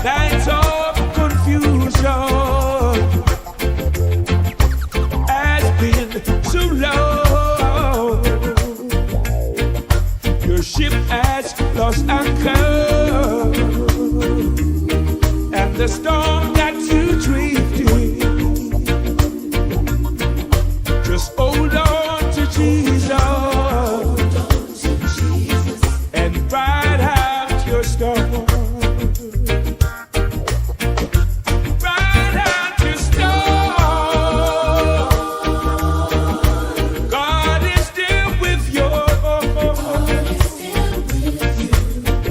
Nights of confusion has been so long. Your ship has lost anchor, and the storm got you drifting. Just hold on to Jesus and ride out your storm. Ride out your storm. God is still with you.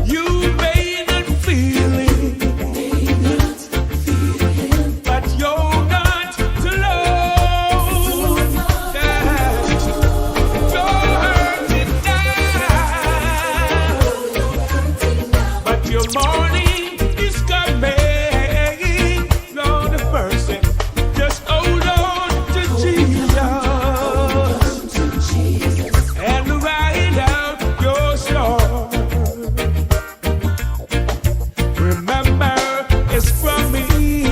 You may not feel it, but you're not alone. You're hurting now, but your morning is coming. Lord of mercy, just hold on to Jesus and ride out your storm. Remember his promise. He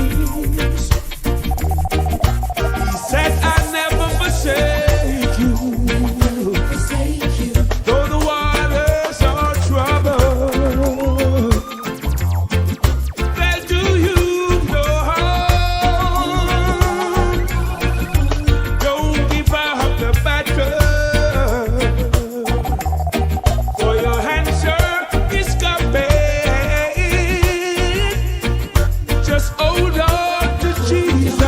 said, I never forsake you. Though the waters are troubled, they'll do you no harm. Don't give up the battle, for your answer is coming. Just hold on to Jesus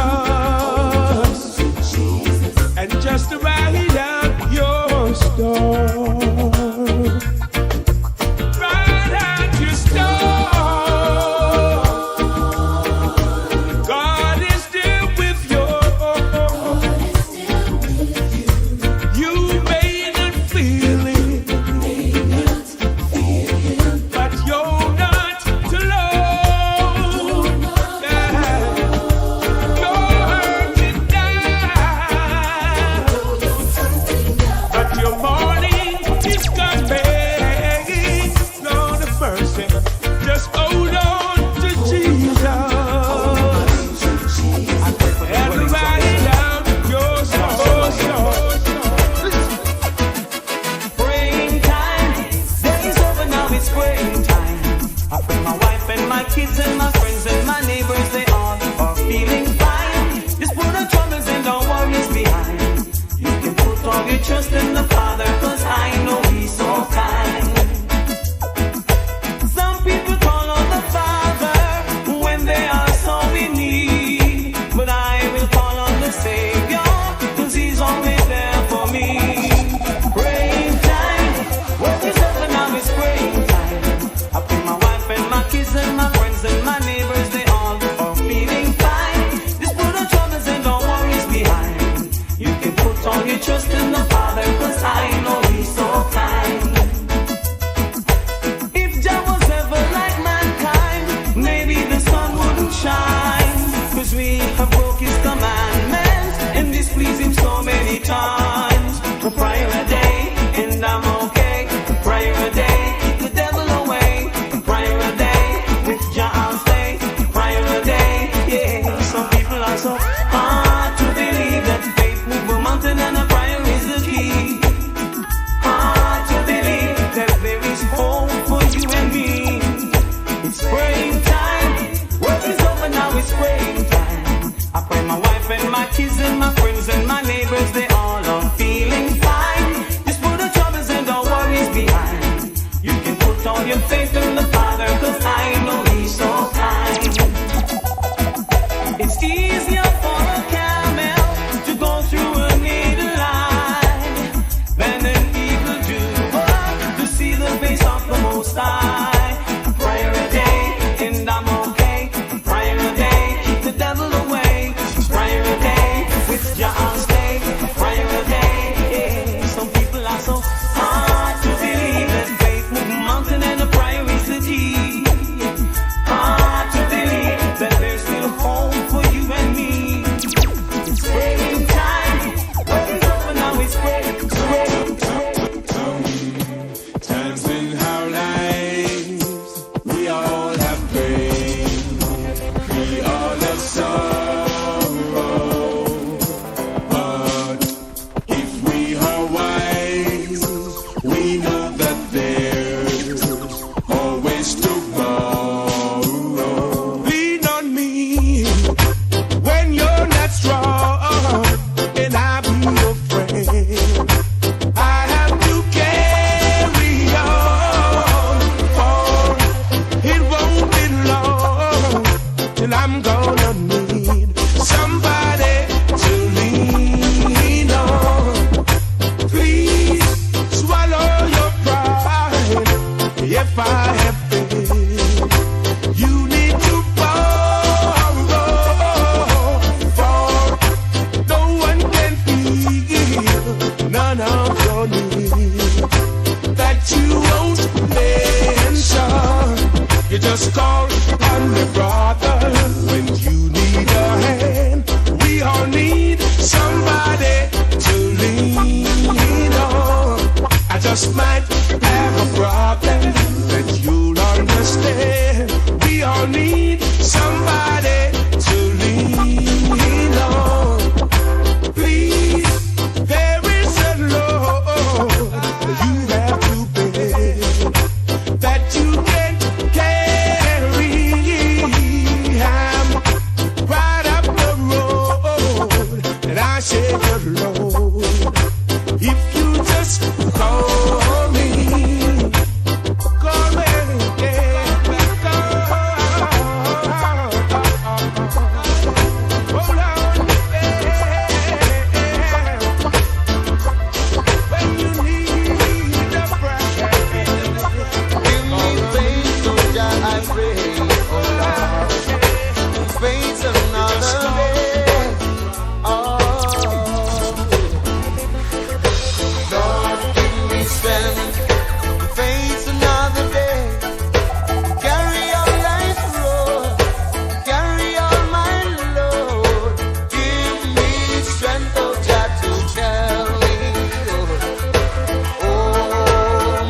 and just ride out your storm. Ride out your storm. God is still with you. You may not feel it, but you're not alone. You're hurting now, but your morning is coming. Lord of mercy, just hold on to Jesus and ride out your storm. Springtime, days over now, it's springtime. I bring my wife and my kids and my friends and my neighbors, they all are feeling fine. Just put our troubles and our worries behind. You can put all your trust in the Father, cause I know He's so kind. Some people call on the Father when they are so in need, but I will call on the Savior, cause He's always there for me. Springtime, weather's over now, it's springtime. I bring my wife and my kids and my friends and my neighbors, they all are feeling fine. Just put our troubles and our worries behind. You can put all your trust in the Father, cause I know He's so kind. If Jah was ever like mankind, maybe the sun wouldn't shine, cause we have broke His commandments and displeased Him so many times. The prior a day, and I'm okay. The prior a day, keep the devil away. The prior a day, with Jah I'll stay. The prior a day, yeah. Some people are so hard to believe that faith move a mountain and a prayer is the key. Hard to believe that there is hope for you and me. It's springtime, work is over now, it's springtime. I pray my wife and my kids and my friends and my neighbors, they all are feeling fine. Just put the troubles and our worries behind. You can put all your faith in the Father, cause I know He's so kind. It's easier for a camel to go through a needle line than an evildoer to see the face of the Most High. Prayer a day, and I'm okay. Prayer a day, keep the devil away. Prayer a day, with Jah I'll stay. Prayer a day, yeah. Some people are so hard to believe that faith move a mountain and a prayer is the key. I'm gonna need somebody to lean on. Please swallow your pride. If I have failed, you need to borrow, for no one can feel none of your needs that you won't mention. You just call on me, brother, when you need a hand. We all need somebody to lean on. I just might have a problem that you'll understand. We all need somebody to lean on. Please, there is a load you have to bear that you can't carry. I'm right up the road and I share the load. If you just call me, yeah, hold on, yeah. When you need a friend, Give me faith, so that I pray, oh Lord. Face another day. Oh, Lord, give me strength to face another day. Carry on life's road, carry on my load. Give me strength, oh Jah, to carry on. Oh,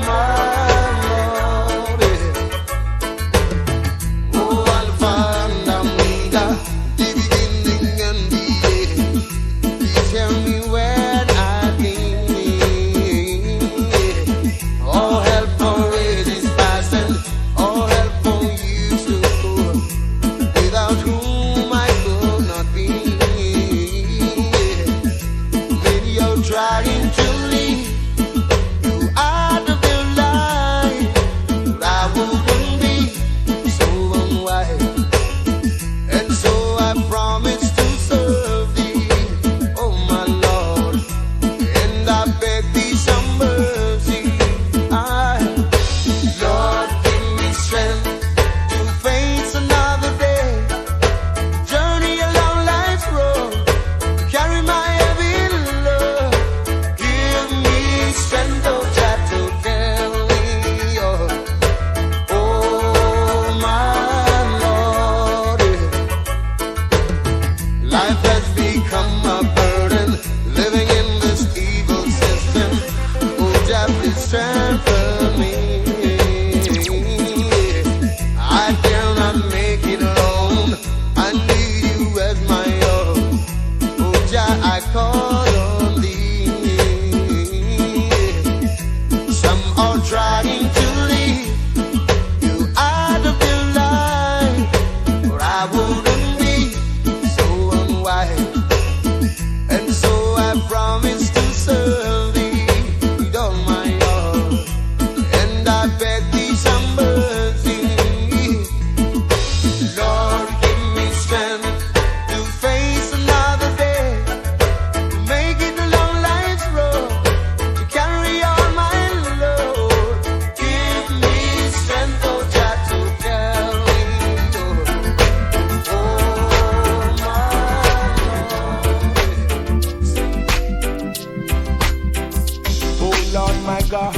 my Lord, oh, Alpha and Omega, the beginning and the end. Please tell me when I need. All help for it is past, and all help for you to go, without whom I could not be. Maybe you're trying to leave you out of your life, but I wouldn't be so unwise. And so I promise to serve thee, oh my Lord, and I beg thee some mercy. Lord, give me strength to face another day, journey along life's road, carry my heavy load. Give me strength, oh Jah, to carry on. Oh my Lord, life has become a burden, living in this evil system. Oh Jah, please strengthen me. I cannot make it alone. I need you as my own. Oh Jah, I call on thee. Some are trying to leave you out of their life, but I wouldn't be so unwise. And so I promise to serve thee with all my heart, and I beg thee some mercy. Lord, give me strength to face another day, to make it along life's road, to carry on my load. Give me strength, oh Jah, to carry on. Oh my Lord. oh Lord my God,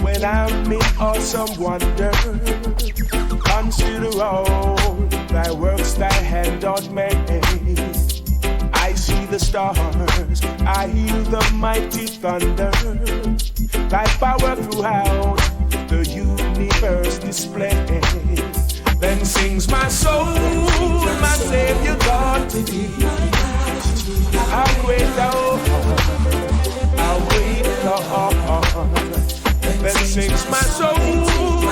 when I'm in awesome wonder, consider all thy works thy hand doth make. I see the stars, I hear the mighty thunder, thy power throughout the universe display. Then sings my soul, my Savior God to thee. How great thou art, how great thou art. Then sings my soul,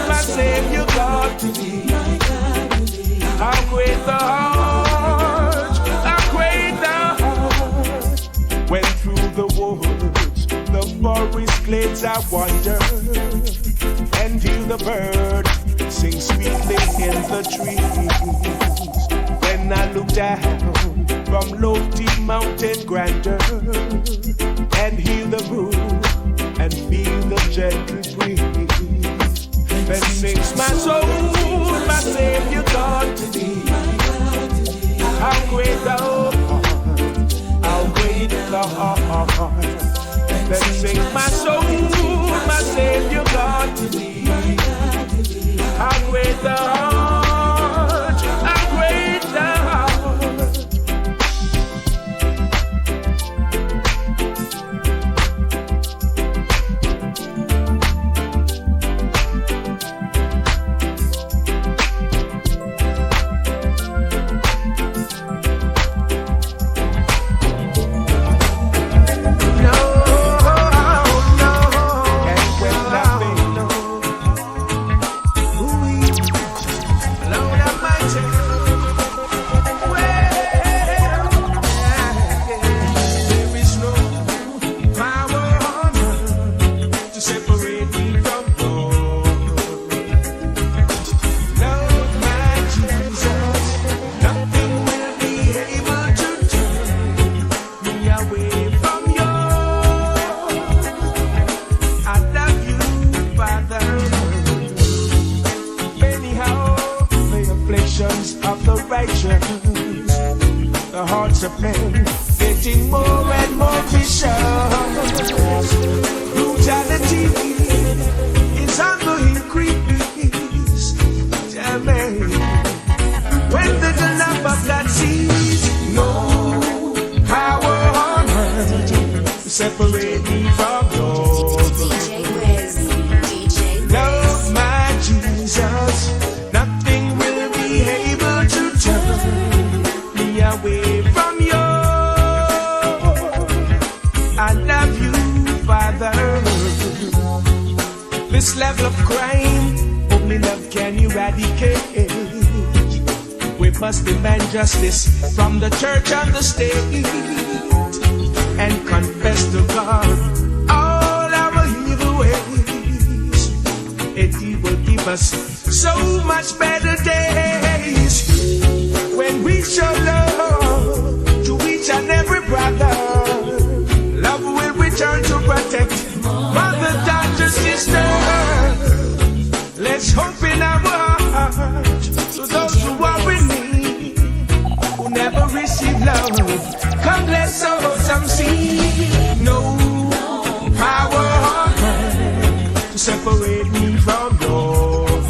my Savior God to thee. How great thou art, how great thou art. When through the woods, the forest glades I wander, and hear the bird sing sweetly in the trees. When Then I look down from lofty mountain grandeur and hear the room and feel the gentle breeze. Then sings my soul, my Savior God to thee. How great thou art, how great thou art. Then sings my soul, my Savior God to thee. How great thou art, how great thou art. Getting more and more vicious. Brutality is on the increase. Tell me, when the lamp of God sees no power on earth to separate me from yours. DJ Wiz, DJ Wiz. Love my Jesus, nothing will be able to turn me away from you. I love you, Father. This level of crime, only love can eradicate. We must demand justice from the church and the state, and confess to God all our evil ways. It will give us so much better days when we show love to each and every brother. Love will return to protect mother, daughter, sister. Let's hope in our heart to those who are in need, who never receive love. Come, let's sow some seed. No power on earth to separate me from yours.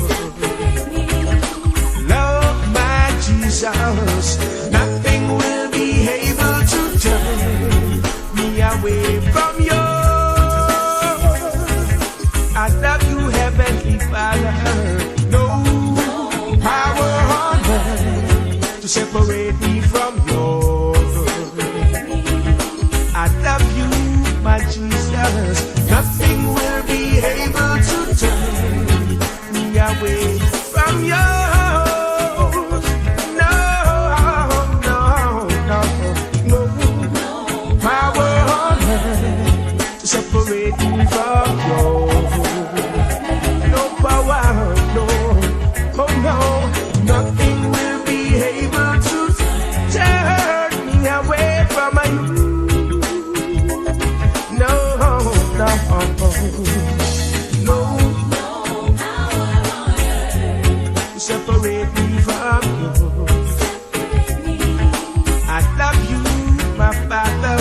Love my Jesus, nothing will be able to turn me away from you. I love you, Heavenly Father. No power on earth to separate me from yours. I love you, my Jesus. Nothing will be able to turn me away from you. Separate me from you. No power, no, oh no, nothing will be able to turn me away from you. No, no power on earth. Separate me from you. I love you, my Father.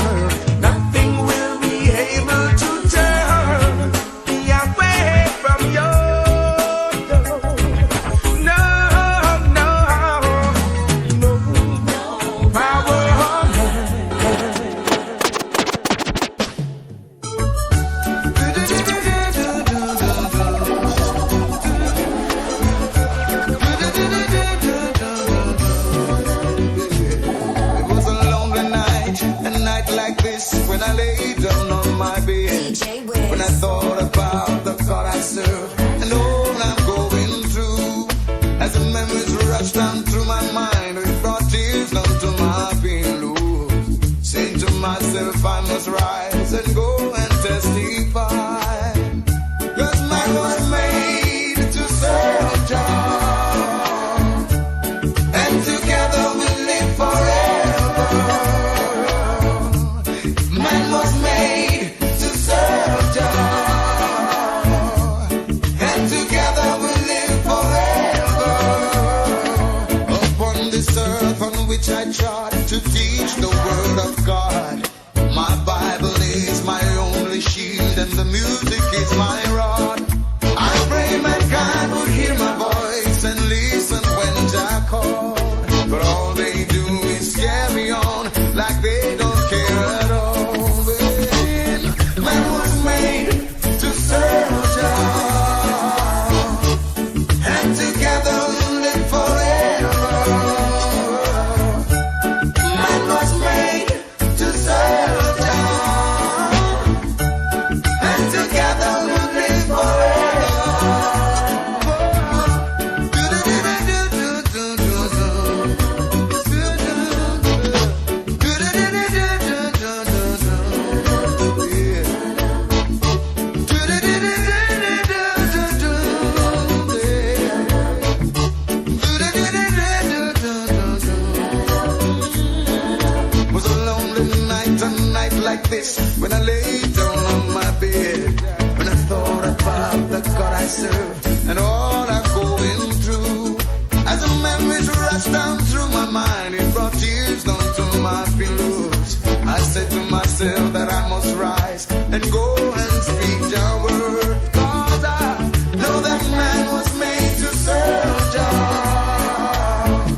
this when I lay down on my bed. When I thought about the God I serve and all I'm going through. As the memories rush down through my mind, it brought tears down to my pillows. I said to myself that I must rise and go and speak your word. Cause I know that man was made to serve God,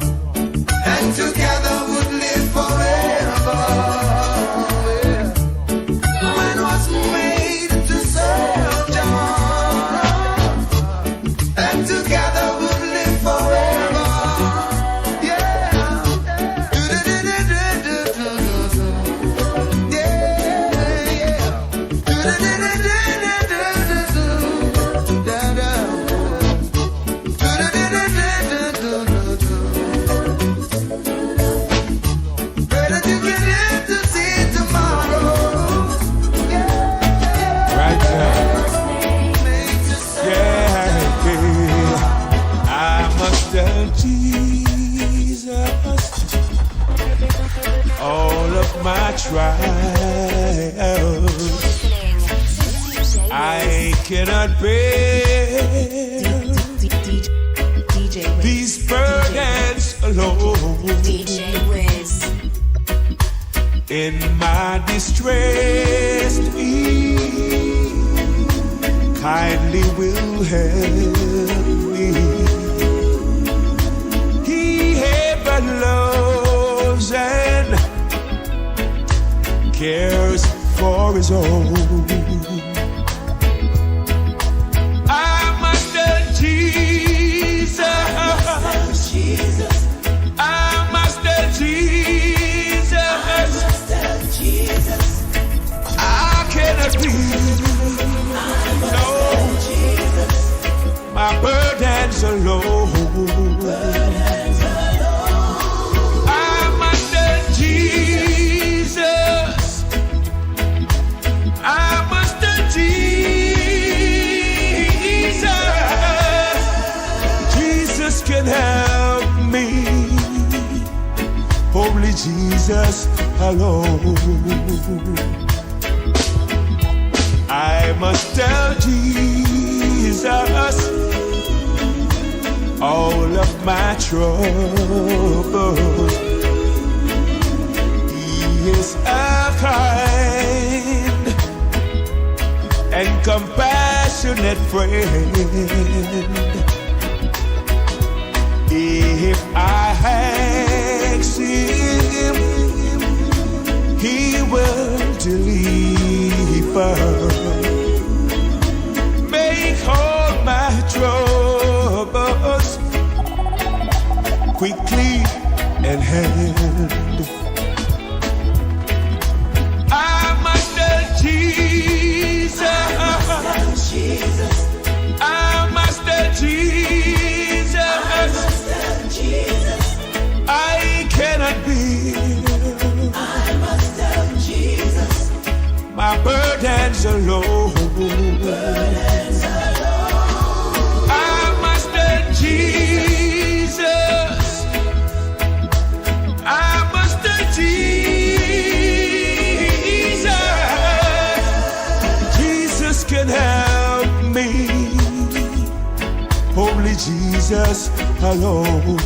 and together would live forever. Man was made to serve God, and together would live forever. Yeah. Better to get in to see tomorrow. Right now. Made to serve. Yeah, I must tell Jesus all of my trials. I cannot bear DJ Wiz. these burdens alone. DJ Wiz. In my distress, He kindly will help me. He ever loves and cares for His own. I must tell Jesus. I must tell Jesus. I cannot breathe. No, my burdens alone. I must tell Jesus. I must tell Jesus. Jesus can help me. Only Jesus alone. I must tell Jesus all of my troubles. He is a kind and compassionate friend. If I ask Him, He will deliver. Make all my troubles quickly and hand. I must tell Jesus. I must tell Jesus. I cannot be. My burdens alone. I must tell Jesus. I must tell Jesus. Jesus can help me. Only Jesus alone.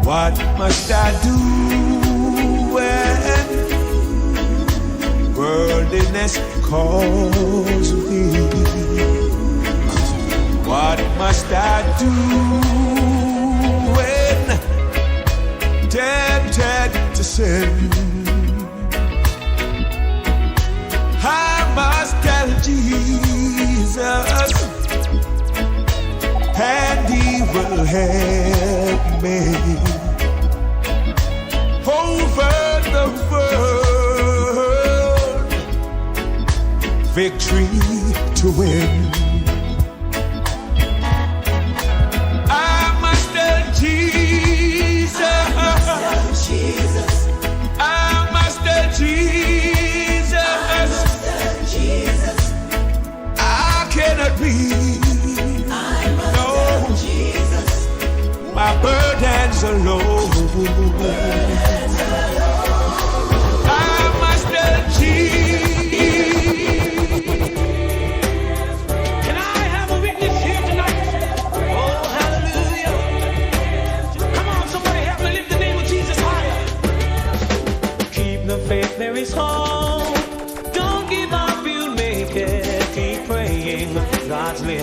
What must I do when worldliness calls me? What must I do when tempted to sin? I must tell Jesus, and He will help me over the world, victory to win. I must tell Jesus. I must tell Jesus. I cannot breathe. No, my burdens alone.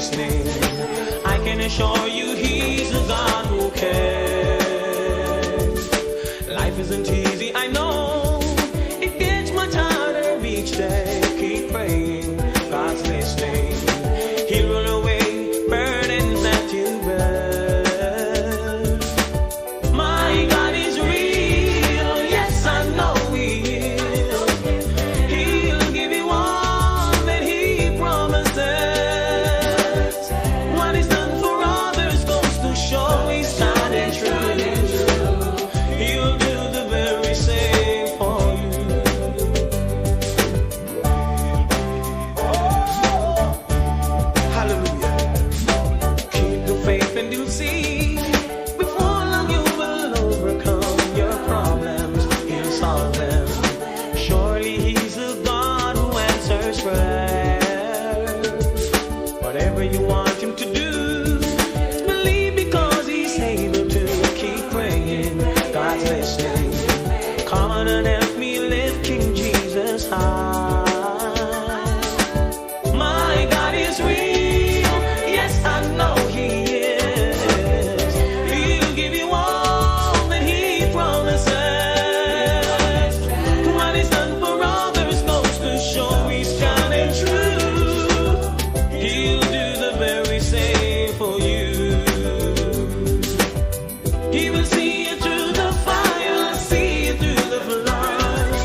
listening. I can assure you he's a God who cares. Life isn't easy, I know. It gets much harder each day. Keep praying, God's listening. He'll roll away burdens that you bear. My God is real, yes I know He is. He'll give you all that He promises. What He's done for others goes to show He's standing true. He'll do the very same for you. Hallelujah. Keep the faith and you'll see. Before long you will overcome your problems. He'll solve them. Surely He's a God who answers prayers. Whatever you want Him to do, believe because He's able to. Keep praying, God's listening. Come on and help me lift King Jesus high. My God is real, yes I know He is. He'll give you all that He promises. What He's done for others goes to show He's standing true. He'll do the very same for you. He will see you through the fire, see you through the flood.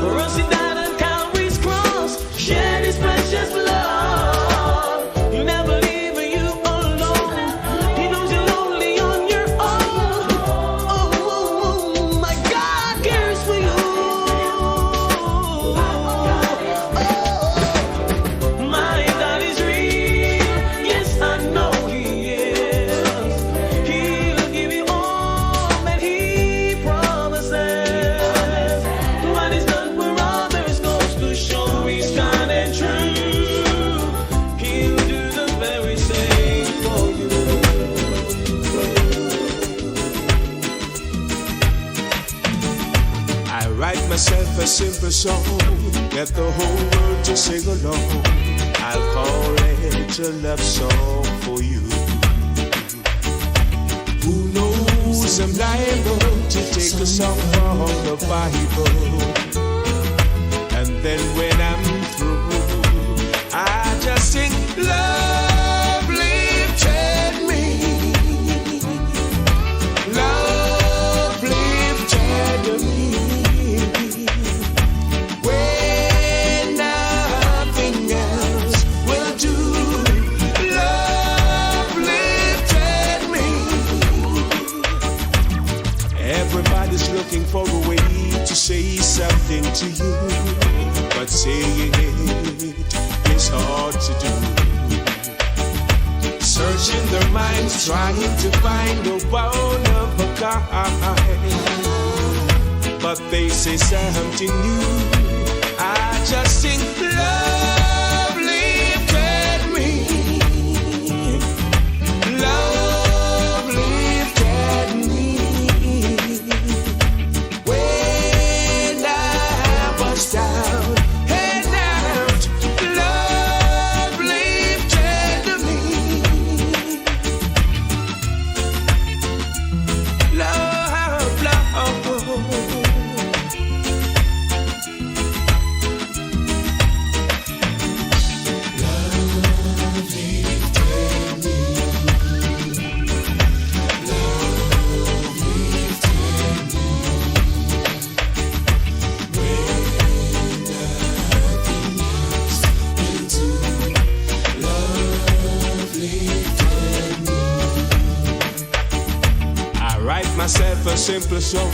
For us He died on Calvary's cross, shed His precious blood. He'll never leave you alone. He knows you're lonely on your own. Oh, my God cares for you. My God is real, yes I know He is. He'll give you all that He promises. What He's done for others goes to show He's kind and true. He'll do the very same for you. I write myself a simple song, get the whole world to sing along. I'll call it a love song for you. Who knows I'm liable to take a song from the Bible, and then when I'm through, I just sing love lifted me. Love lifted me. When nothing else will do, love lifted me. Everybody's looking for a way to say something to you, but saying it is hard to do. Searching their minds, trying to find a one of a kind, but they say something new. I just sing love lifted me. Love lifted me. When I was down and out, love lifted me. Love, love. I write myself a simple song,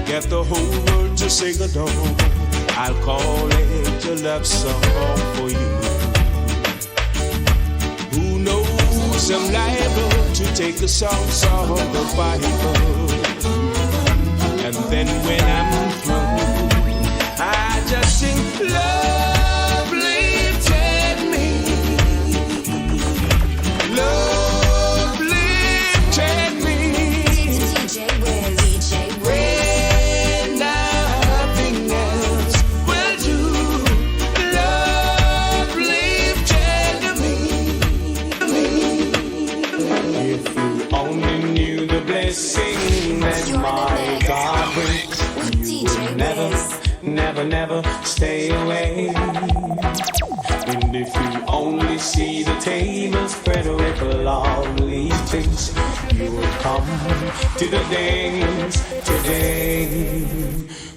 get the whole world to sing along. I'll call it a love song for you. Who knows I'm liable to take a song from the Bible, and then when I'm through, I just sing love lifted me. Love lifted me. DJ Wiz. DJ Wiz. When nothing else will do, love lifted me. blessing that my God brings. You will never stay away. And if you only see the table spread with lovely things, you will come to the dance today.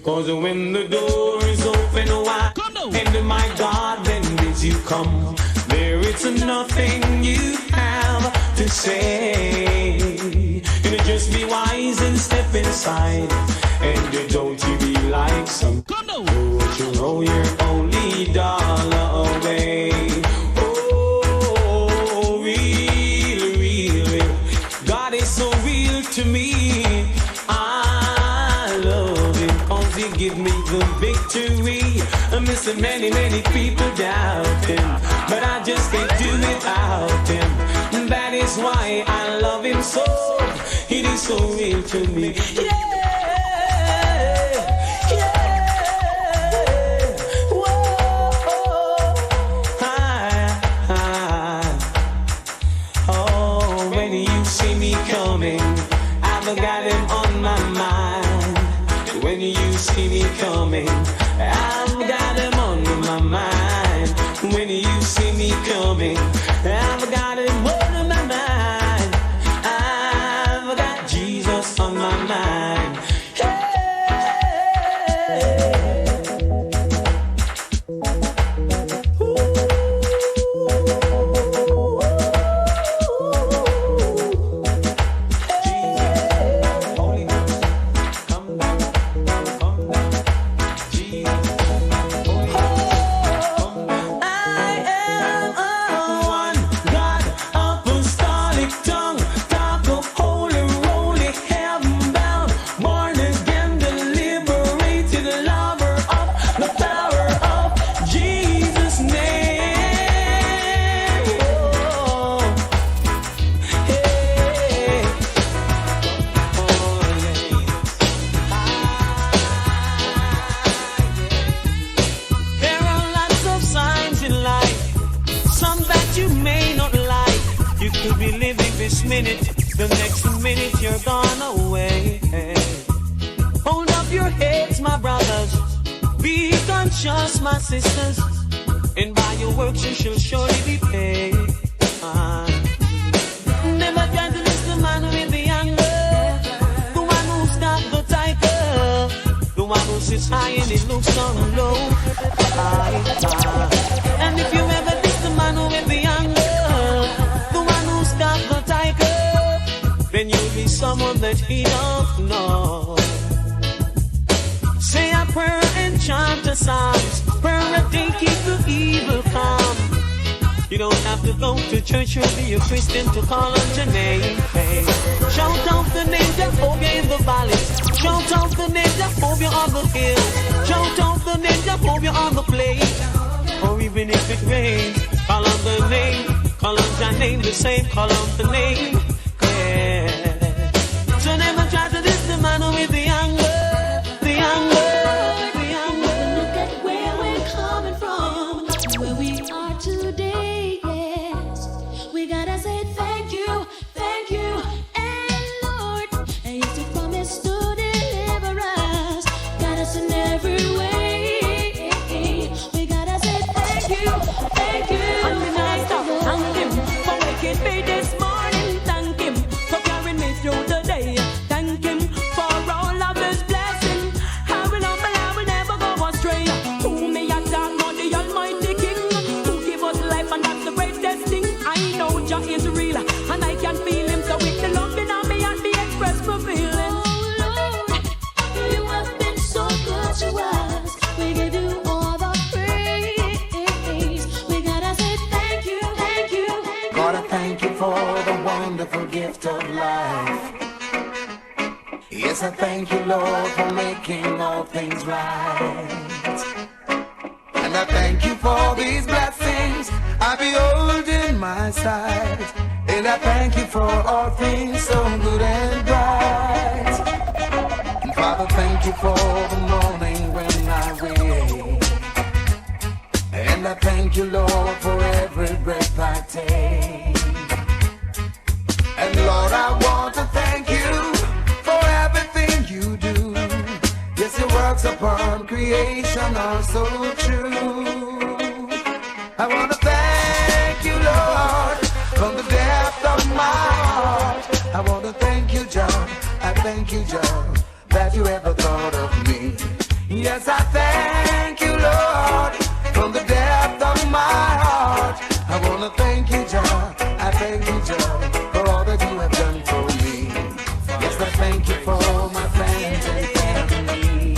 Cause when the door is open wide, and my God then bids you come, there is nothing you have to say. And just be wise and step inside, and don't you be like some who you roll your only dollar away. Oh, really, God is so real to me. I love Him cause He give me the victory. I'm missing many people doubt Him, but I just can't do without Him. That is why I love Him so. It is so real to me. Yeah. I've got Him on my mind. When you see me coming, I've got Him on my mind. When you see me coming, I've got Him on my mind. I've got Jesus on my mind. The next minute you're gone away. Hold up your heads, my brothers. Be conscious, my sisters. And by your works you shall surely be paid. Never try to miss the man with the anger, the one who's got the tiger, the one who sits high and he looks on low. And if you ever miss the man with the anger, the one who's got the tiger, then you'll be someone that He don't know. Say a prayer and chant a psalm. Prayer a day keep the evil calm. You don't have to go to church or be a Christian to call on your name. Hey. Shout out the name Jehovah in the valleys. Shout out the name Jehovah on the hills. Shout out the name Jehovah on the plains. Or even if it rains, call on the name. Call on your name the same. Call on the name. So never try to diss the man with the anger, the anger, the anger. Look at where we're coming from, where we are today, yes. We gotta say thank you, and Lord. And yes, you promised to deliver us, got us in every way. We gotta say thank you, and we not stop thank Him for waking me this morning. Thank Him for carrying me through the day. Thank Him for all of His blessings. I will never go astray. Who me a talk about the Almighty King, who give us life, and that's the greatest thing. I know Jah is real, and I can feel Him. So with the love in me and me express my feelings. Oh Lord, You have been so good to us. We give You all the praise. We gotta say thank you. Gotta thank You for the wonderful gift of life. Yes, I thank You, Lord, for making all things right. And I thank You for these blessings I behold in my sight. And I thank You for all things so good and bright. And Father, thank You for the morning when I wake. And I thank You, Lord, for every breath I take. And Lord, I want to thank You thoughts upon creation are so true. I want to thank you, Lord, from the depth of my heart. I want to thank you, John. I thank you, John, that you ever thought of me. Yes, I thank you, Lord, from the depth of my heart. I want to thank you, John. I thank you, John, for all that you have done for me. Yes, I thank you for my friends and family.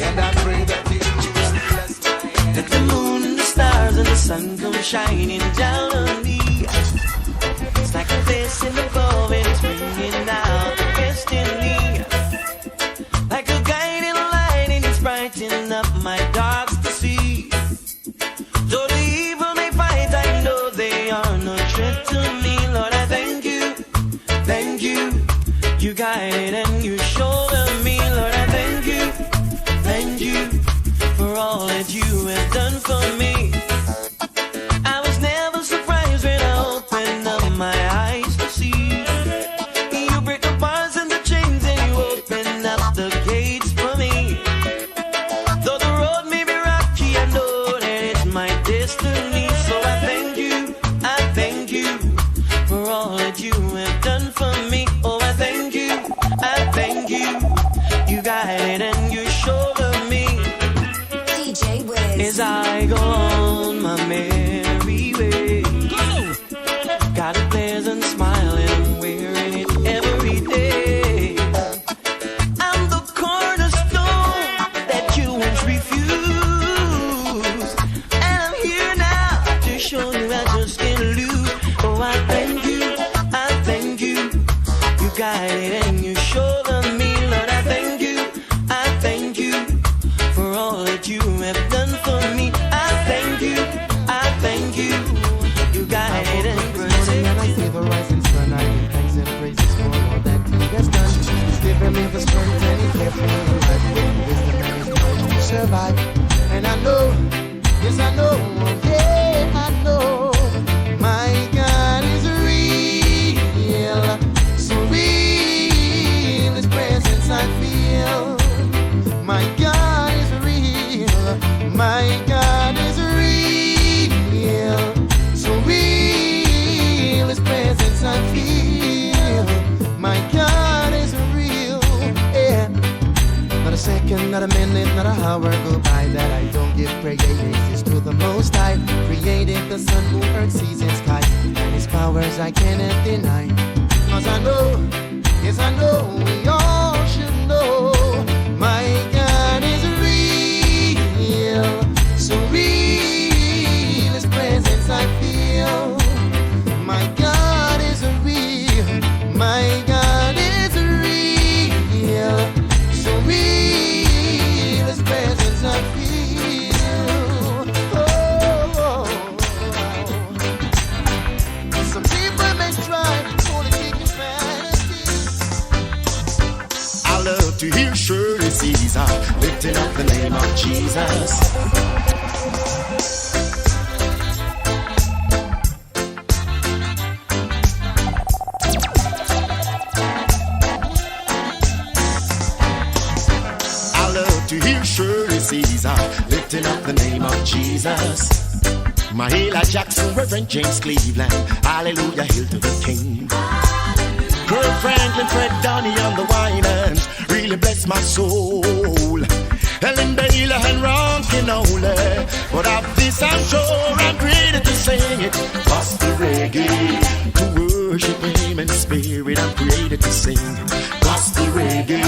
And I pray that you bless my hand. That the moon and the stars and the sun come shining down on me. It's like a face in the bowl and it's bringing out the best in me. Like a guiding light and it's brightening up my darks to see. Though the evil they fight, I know they are no threat to me. Lord, I thank you, thank you. You guided and you shoulder me. Lord, I thank you for all that you have done for me. I was never surprised when I opened up my eyes to see. You break the bars and the chains and you open up the gates for me. Though the road may be rocky, I know that it's my destiny. So I thank you for all that you have done for me. Oh, I thank you. You guided and you shoulder me. DJ Wiz. As I go on my merry way. Got a pleasant smile and I'm wearing it every day. I'm the cornerstone that you won't refuse. And I'm here now to show you I just can't lose. Oh, I thank you. You guided and you shoulder me. Lord, I thank you for all that you have done for me. I thank you. You guided and protected. And I see the rising sun, I give thanks and praises for all that he has done. He's given me the strength and he kept me alive. Wisdom and his knowledge to survive. And I know, yes I know, yeah I know, my God is real, so real, his presence I feel. My God is real, my God is real, so real, his presence I feel. My God is real, yeah. Not a second, not a minute, not an hour go by that I don't give praises to the Most High. Created the sun, moon, earth, seas, and sky, and his powers I cannot deny. Cause I know, yes I know, we all should know, my God is real, so real, his presence I feel. My God is real, my God is real, so real, his presence I feel. Oh. Some people may try to keep you fantasy. I love to hear Shirley Caesar lifting up the name of Jesus. I love to hear Shirley Caesar lifting up the name of Jesus. Mahalia Jackson, Reverend James Cleveland, hallelujah, hail to the King. Kirk Franklin, Fred Donny on the Winans, really bless my soul. Helen Baylor and Ron Kenoly, but of this I'm sure I'm created to sing it. Gospel reggae, to worship him in spirit, I'm created to sing it. Gospel reggae,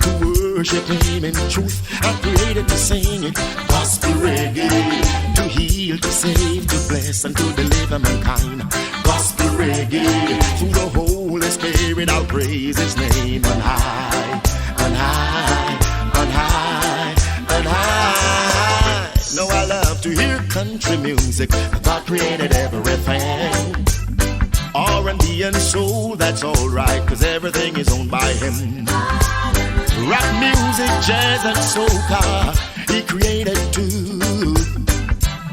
to worship him in truth, I'm created to sing it. Gospel reggae, to heal, to save, to bless and to deliver mankind. Gospel reggae, through the Holy Spirit I'll praise his name on high, on high, on high, on high. No, I love to hear country music, God created everything. R&B and soul, that's alright, cause everything is owned by him. Rock music, jazz and soca, he created too,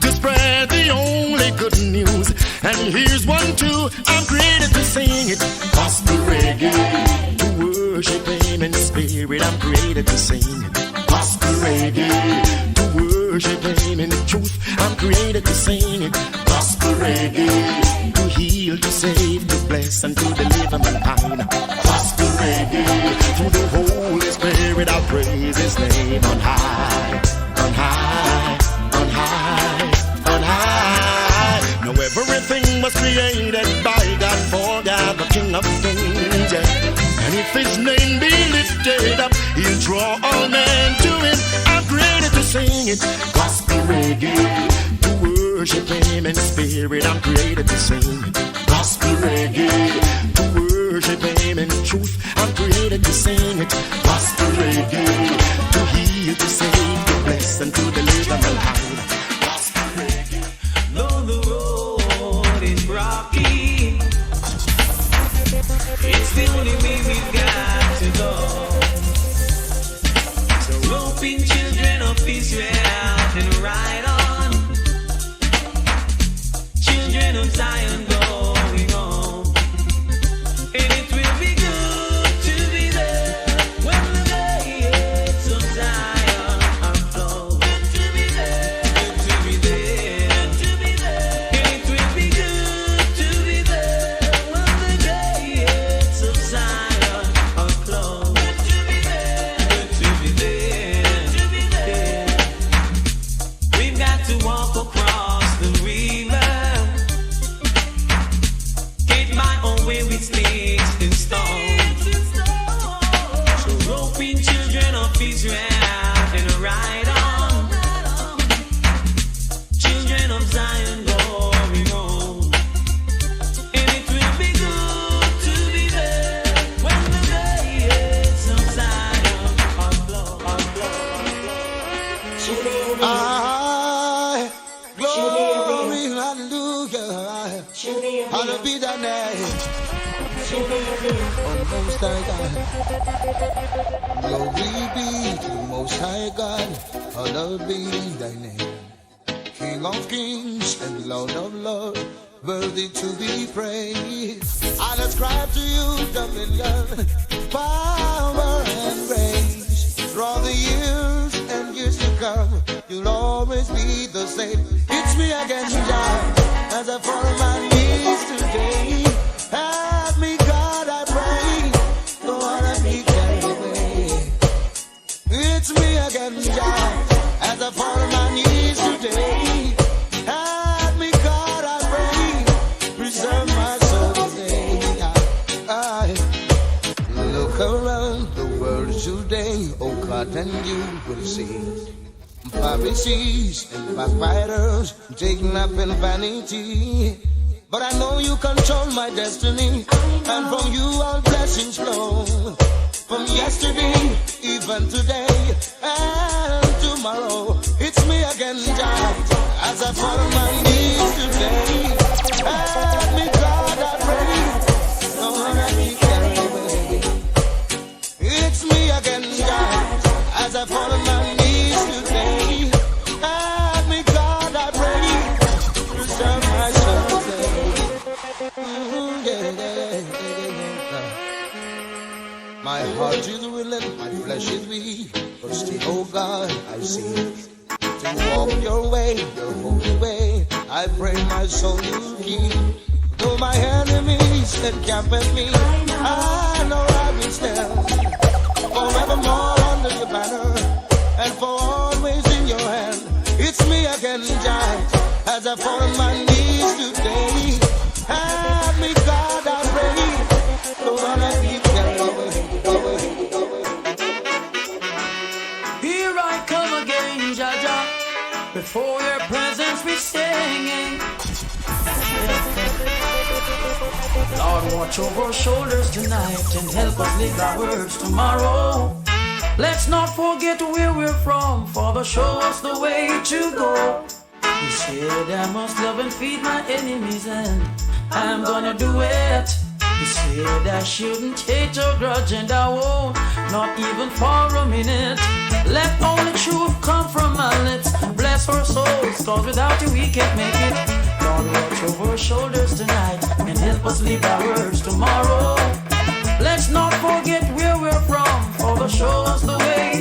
to spread the only good news. And here's one too, I'm created to sing it. Gospel reggae, to worship him in spirit, I'm created created to sing gospel reggae, to worship Him in truth. I'm created to sing gospel reggae, to heal, to save, to bless, and to deliver mankind. Gospel reggae, through the Holy Spirit I'll praise His name on high, on high, on high, on high. Now everything was created by God for God, the King of Kings, yeah. And if His name be lifted up, He'll draw all men to Him. I'm created to sing it gospel reggae, to worship Him in spirit. I'm created to sing it gospel reggae, to worship Him in truth. I'm created to sing it gospel reggae, to heal, to save, to bless, and to deliver mankind. Gospel reggae. Though the road is rocky, it's the only way we've got to go. So roping children of Israel and ride on, children of Zion going home. And it will be good to be there when the gates of Zion are closed. Good to be there, good to be there, good to be there. And it will be good to be there when the gates of Zion are closed. Good to be there, good to be there, good to be there. We've got to walk across the river, get my own way with sticks and stones. So roping children of Israel and ride on, children of Zion going home. And it will be good to be there when the gates of Zion are closed. Glory, hallelujah. Hallowed be thy name. Oh, Most High God. Glory be to the Most High God. Hallowed be thy name. King of kings and Lord of lords, worthy to be praised. I ascribe to you dominion, power and grace. For all the years and years to come, you'll always be the same. It's me again, God, as I fall on my knees today. Help me, God, I pray. Don't wanna be carried away. It's me again, God, as I fall on my knees today. Help me, God, I pray. Preserve my soul today. I look around the world today, oh God, and you will see Pharisees and backbiters taking up in vanity. But I know you control my destiny, and from you all blessings flow. From yesterday, even today, and tomorrow, it's me again, God, as I fall on my knees today. Help me, God, I pray. Don't wanna be carried away. It's me again, God, as I fall on my knees today. Help me, God, I pray. Preserve my soul today. My heart is willing, my flesh is weak, but still, oh God, I see to walk your way, your holy way. I pray my soul you keep. Though my enemies encamp at me, I know I will stand forevermore under your banner, and for always in your hand. It's me again, Jah, as I fall on my knees today. Help me, God, I pray. Don't wanna be carried away. Here I come again, Jah Jah. Before your presence we're singing. Lord, watch over our shoulders tonight and help us live our words tomorrow. Let's not forget where we're from. Father, show us the way to go. You said I must love and feed my enemies, and I'm gonna do it. You said I shouldn't hate or grudge, and I won't, not even for a minute. Let only truth come from my lips. Bless our souls, cause without you we can't make it. Lord, watch over our shoulders tonight and help us live our words tomorrow. Let's not forget where we're from, Father, show us the way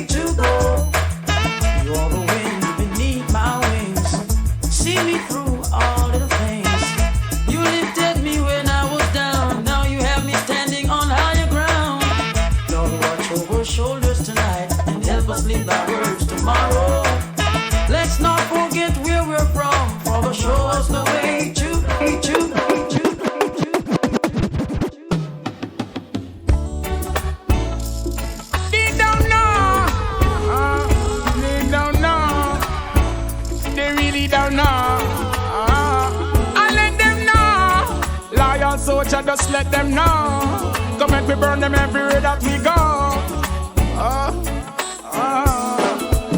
Jah just let them know. Come and we burn them everywhere that we go.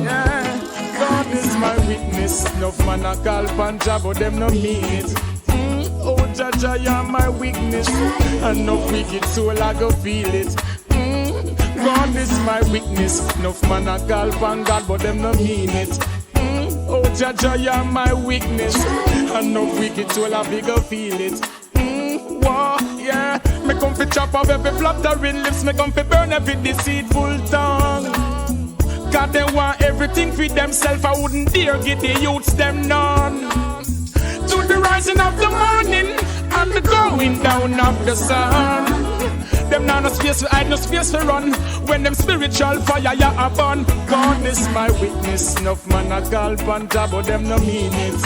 Yeah. God is my witness. Enough man a call pan Jah, but them no mean it. Oh, Jah Jah, you're my weakness. Enough wicked soul I go feel it. God is my witness. Enough man a call pan God, but them no mean it. Oh, Jah Jah, you're my weakness. Enough wicked soul I big go feel it. Whoa, yeah. Me come fi chop off every fluttering lips. Me come fi burn every deceitful tongue. God, they want everything for themselves. I wouldn't dare give the youths them none. To the rising of the morning and the going down of the sun. Them now no space for hide, no space for run. When them spiritual fire ya a burn. God is my witness. Enough man a call pan Jah, but them no mean it.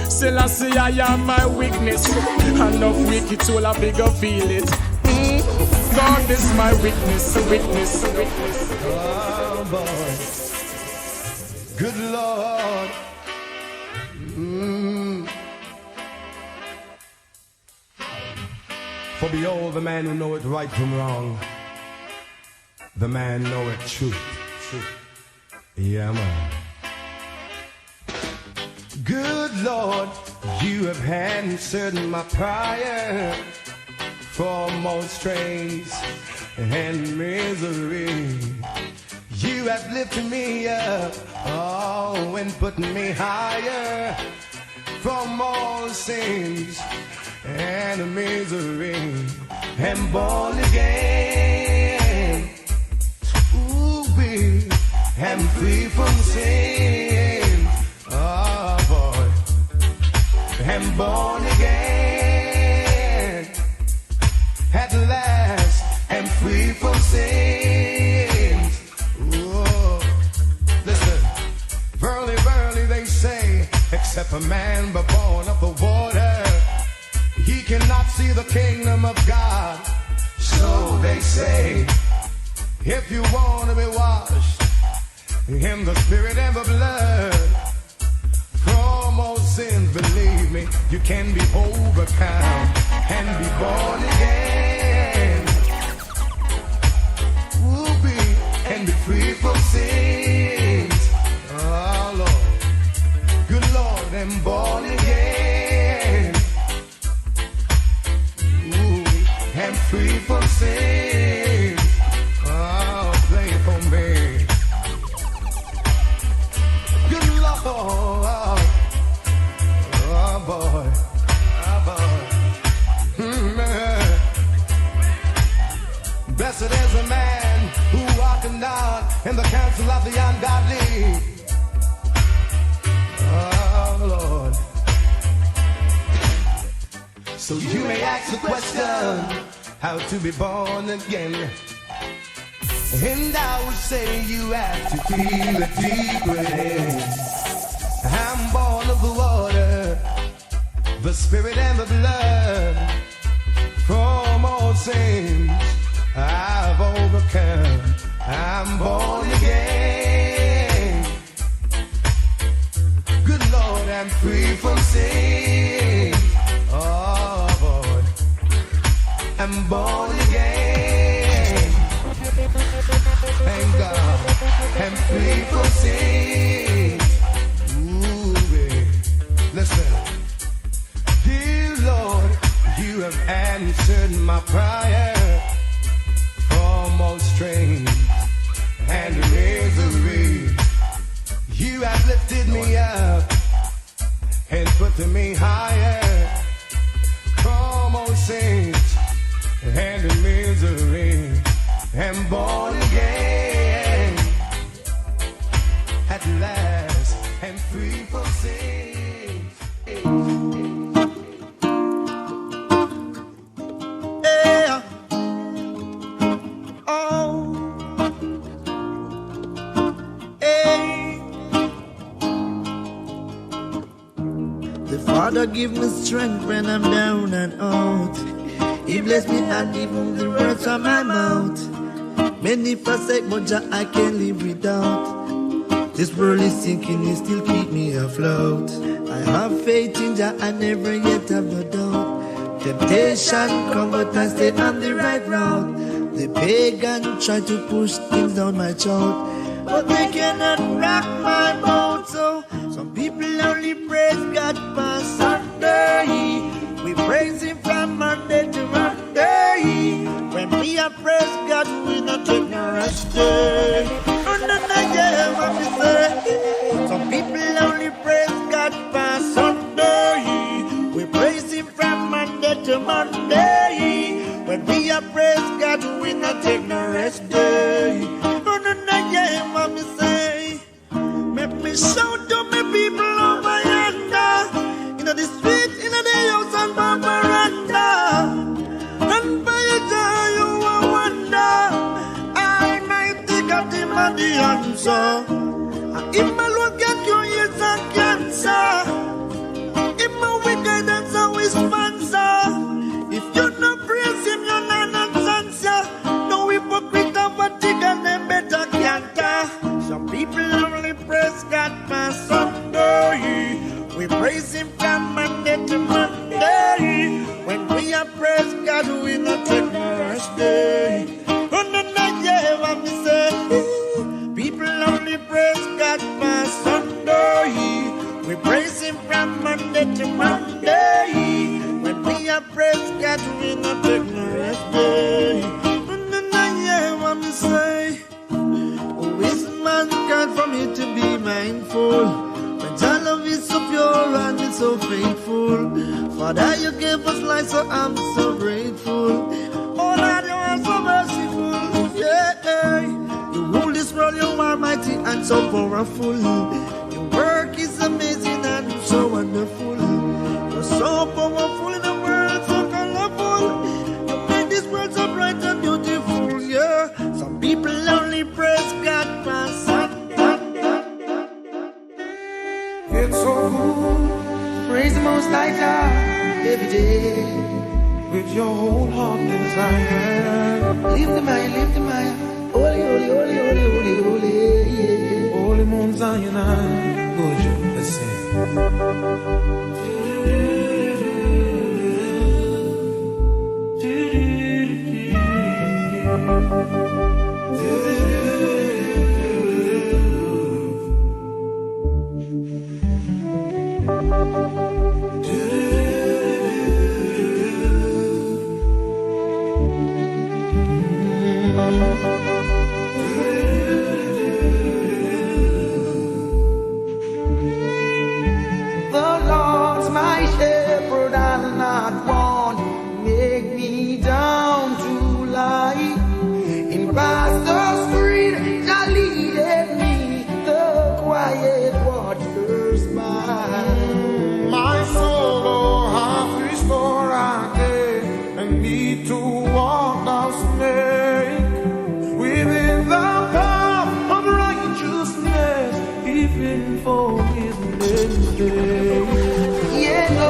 Still I say I am my weakness. Enough wicked soul I big up feel it. God is my witness, witness, witness. Oh boy, good Lord. For behold, the man who knoweth right from wrong, the man knoweth truth. Yeah, man. Good Lord, you have answered my prayer for most strains and misery. You have lifted me up, oh, and put me higher from all sins and misery. And born again, ooh, we am free from sin. Oh boy, am born again. At last, am free from sins. Whoa. Listen, verily, verily, they say, except a man but born of the water, he cannot see the kingdom of God. So they say, if you want to be washed in the spirit and the blood, from all sins, believe me, you can be overcome and be born again. Ooh, and be free from sins. Oh Lord, good Lord, I'm born again. Ooh, I'm free from sins. Oh, play it for me. Good Lord. Oh boy, blessed is a man who walketh not in the counsel of the ungodly. Oh Lord. So you may ask the question, how to be born again? And I would say you have to feel it deep within. I'm born of the water, the spirit and the blood. From all sins I've overcome. I'm born again. Good Lord, I'm free from sin. Oh boy, I'm born again. Thank God, I'm free from sin. Ooh, baby. Listen. Dear Lord, you have answered my prayer for most strain and misery. You have lifted me up and put me higher from all sins and misery. I'm born again. At last, I'm free from sin. Father, give me strength when I'm down and out. He bless me and He move the words from my mouth. Many forsake, but Jah I can't live without. This world is sinking, He still keep me afloat. I have faith in Jah, I never yet have no doubt. Temptation come, but I stay on the right route. The pagan try to push things down my throat, but they cannot rock my boat. So some people only praise God for Sunday. We praise Him from Monday to Monday. When we are praise God, we not take no rest day. Some people only praise God for Sunday. We praise Him from Monday to Monday. When we are praise God, we not take no rest day. Make me shout to me people over yonder, in the street, in the house and veranda. And by your joy you will wonder, I might take a team of the answer. If my Lord get your ears and cancer, if my wickedness are his sponsor, if you not praise him, you're not answer. No hypocrite of a tick and them better canter. Some people only praise God for Sunday. We praise him from Monday to Monday. When we are praise God, we not take no rest day. What me say? People only praise God for Sunday. We praise him from Monday to Monday. When we are praise God, we not take no rest day. What me say? Who is mankind for me to be mindful? When your love is so pure and it's so faithful. Father, you gave us life, so I'm so grateful. Oh Lord, you are so merciful. Yeah, you rule this world, you are mighty and so powerful. Your work is amazing and so wonderful. You're so powerful in the world, so colorful. You made this world so bright and beautiful. Yeah, some people only praise God for Sunday. It's so good, praise the Most High God every day with your whole heart desire. Lift the mind, holy, holy, holy, holy, holy, holy, yeah. Holy Mount Zion, good, let's sing. The Lord's my shepherd, I'll not want. Make me down to lie in pastures green, shall lead me the quiet waters by. My soul, oh, hath restored again, and me to walk thou snake within the path of righteousness, even for his name's sake. Yeah, no,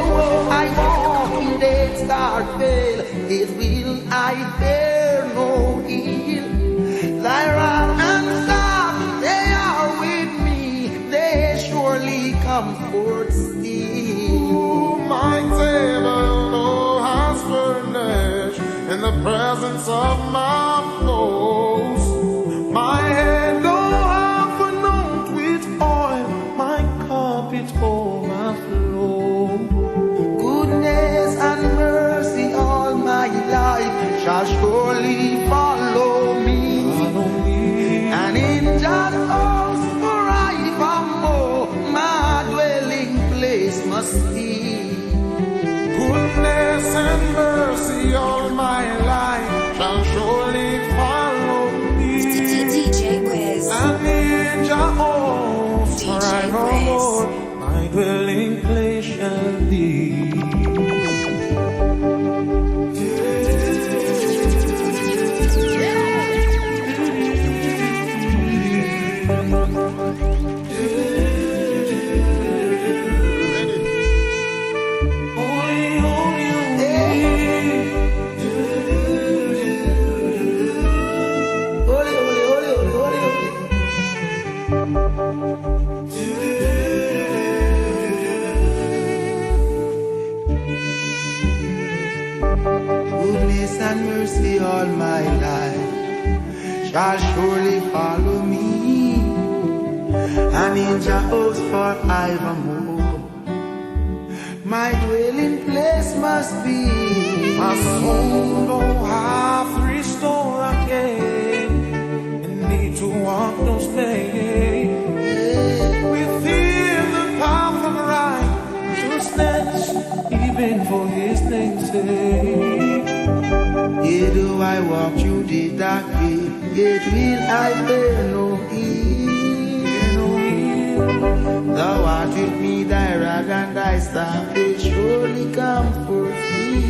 I walk in death's dark vale, it will I fear no ill. Thy rod and staff, they are with me, they surely comfort still. My table, oh, has furnished in the presence of my foes. My head, oh, half anointed with oil, my cup it overflow. Goodness and mercy all my life shall surely follow me. And in God's house forevermore, my dwelling place must be. Goodness and mercy all my life shall surely follow me. DJ Wiz. And in Jah house DJ forevermore, my dwelling place shall be. mercy all my life shall surely follow me, and in Jehovah's forevermore my dwelling place must be. My soul don't have to restore again, and need to walk those days within the path of righteousness, even for His name's sake. Yea, do I walk through the dark gate, yet will I fear no evil. Thou art with me, thy rod and thy staff, they surely comfort me.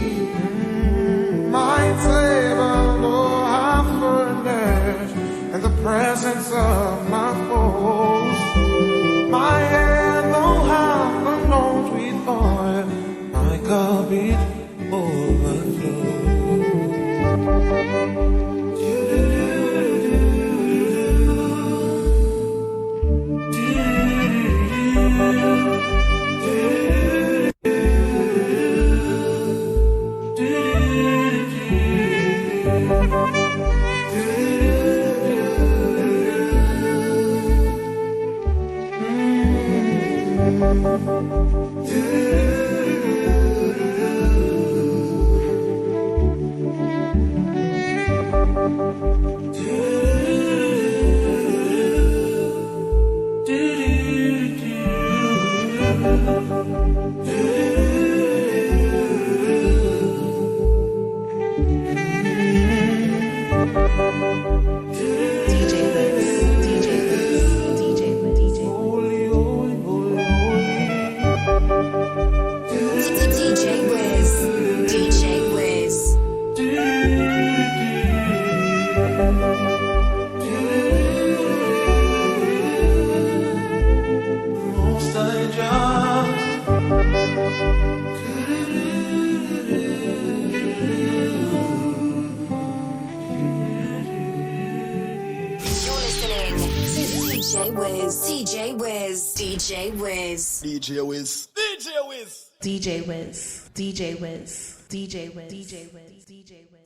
My table, Lord, have furnished in the presence of my foes. My hand, Lord, have anointed with oil, my cup it overflows. DJ Wiz. DJ Wiz. DJ Wiz. DJ Wiz. DJ Wiz. DJ Wiz. DJ Wiz. DJ Wiz. DJ Wiz. DJ Wiz. DJ Wiz.